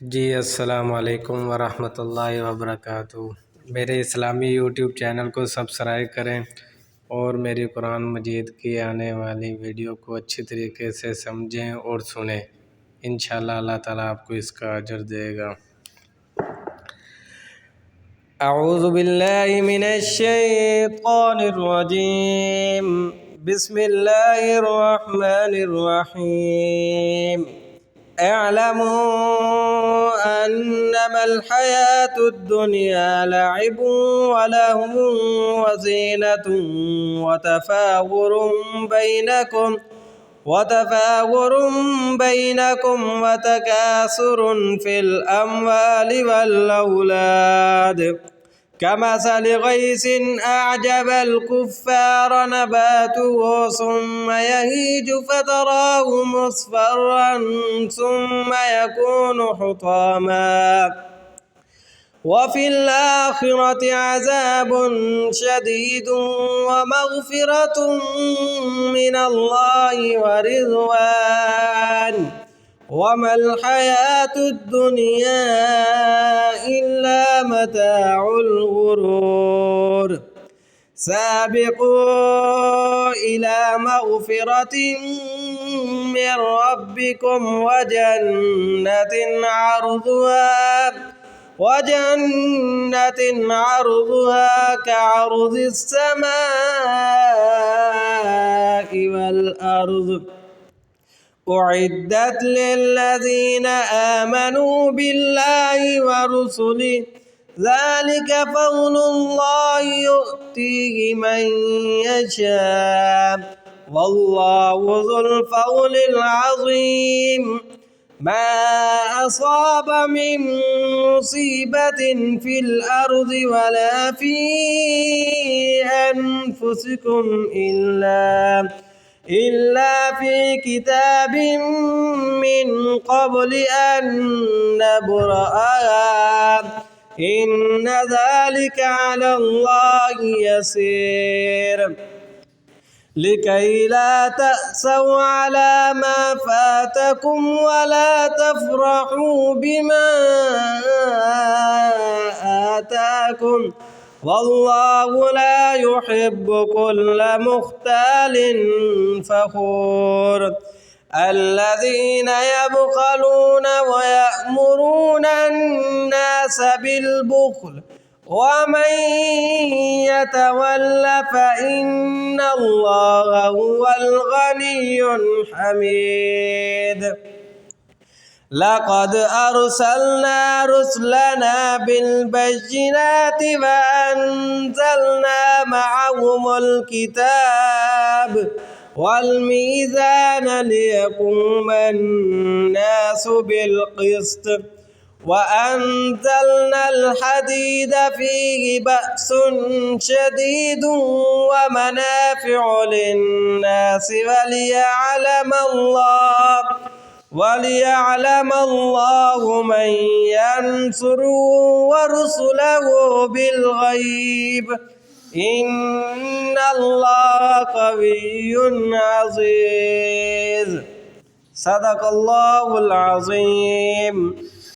जी अस्सलाम वालेकुम वरहमतुल्लाहि वबरकातुहू। मेरे इस्लामी यूट्यूब चैनल को सब्सक्राइब करें और मेरी कुरान मजीद की आने वाली वीडियो को अच्छी तरीके से समझें और सुनें। इंशाअल्लाह अल्लाह ताला आपको इसका अजर देगा। अऊज़ु बिल्लाहि मिनश शैतानिर रजीम। बिस्मिल्लाहिर रहमानिर रहीम। अअलमू अन्नमल हयातुद दुनिया लअबुन व लहवुन व ज़ीनतुन वतफावुरुन बैनकुम वतकासुरुन फिल अम्वालि वल औलाद कमसलि गैसिन अअजबल कुफ्फार नबातुहु सुम्मा यहीजु फतराहु मुस्फर्रन सुम्मा यकूनु हुतामा वफ़िल आखिरति अज़ाबुन शदीदुन व मग़फ़िरतुन मिनल्लाहि व रिज़वान वमल हयातुद दुनिया इल्ला मताउल गुरूर। साबिक़ू इला मग़फ़िरतिन मिन रब्बिकुम व जन्नतिन अर्ज़ुहा कअर्ज़िस समाई वल अर्ज़ उइद्दत लिल्लज़ीना आमनू बिल्लाहि व रुसुलिहि ज़ालिका फ़ज़्लुल्लाहि युअतीहि मन यशा वल्लाहु ज़ुल फ़ज़्लिल अज़ीम। मा असाब मिन मुसीबतिन फिल अर्ज़ि वला फ़ी अनफुसिकुम इल्ला फ़ी किताबिन मिन क़ब्लि अन नब्रअहा इन्न ज़ालिका अलल्लाहि यसीर। लिकै ला तअसौ अला मा फ़ातकुम वला तफ़रहू बिमा आताकुम वल्लाहु ला युहिब्बु कुल्ल मुख्तालिन फ़ख़ूर। الذين يبخلون ويأمرون الناس بالبخل ومن يتول فإن الله هو الغني الحميد. لقد أرسلنا رسلنا بالبينات وأنزلنا معهم الكتاب والميزان ليقوم الناس بالقسط وأنزلنا الحديد فيه بأس شديد ومنافع للناس وليعلم الله من ينصره ورسله بالغيب إن الله قوي عزيز. صدق الله العظيم.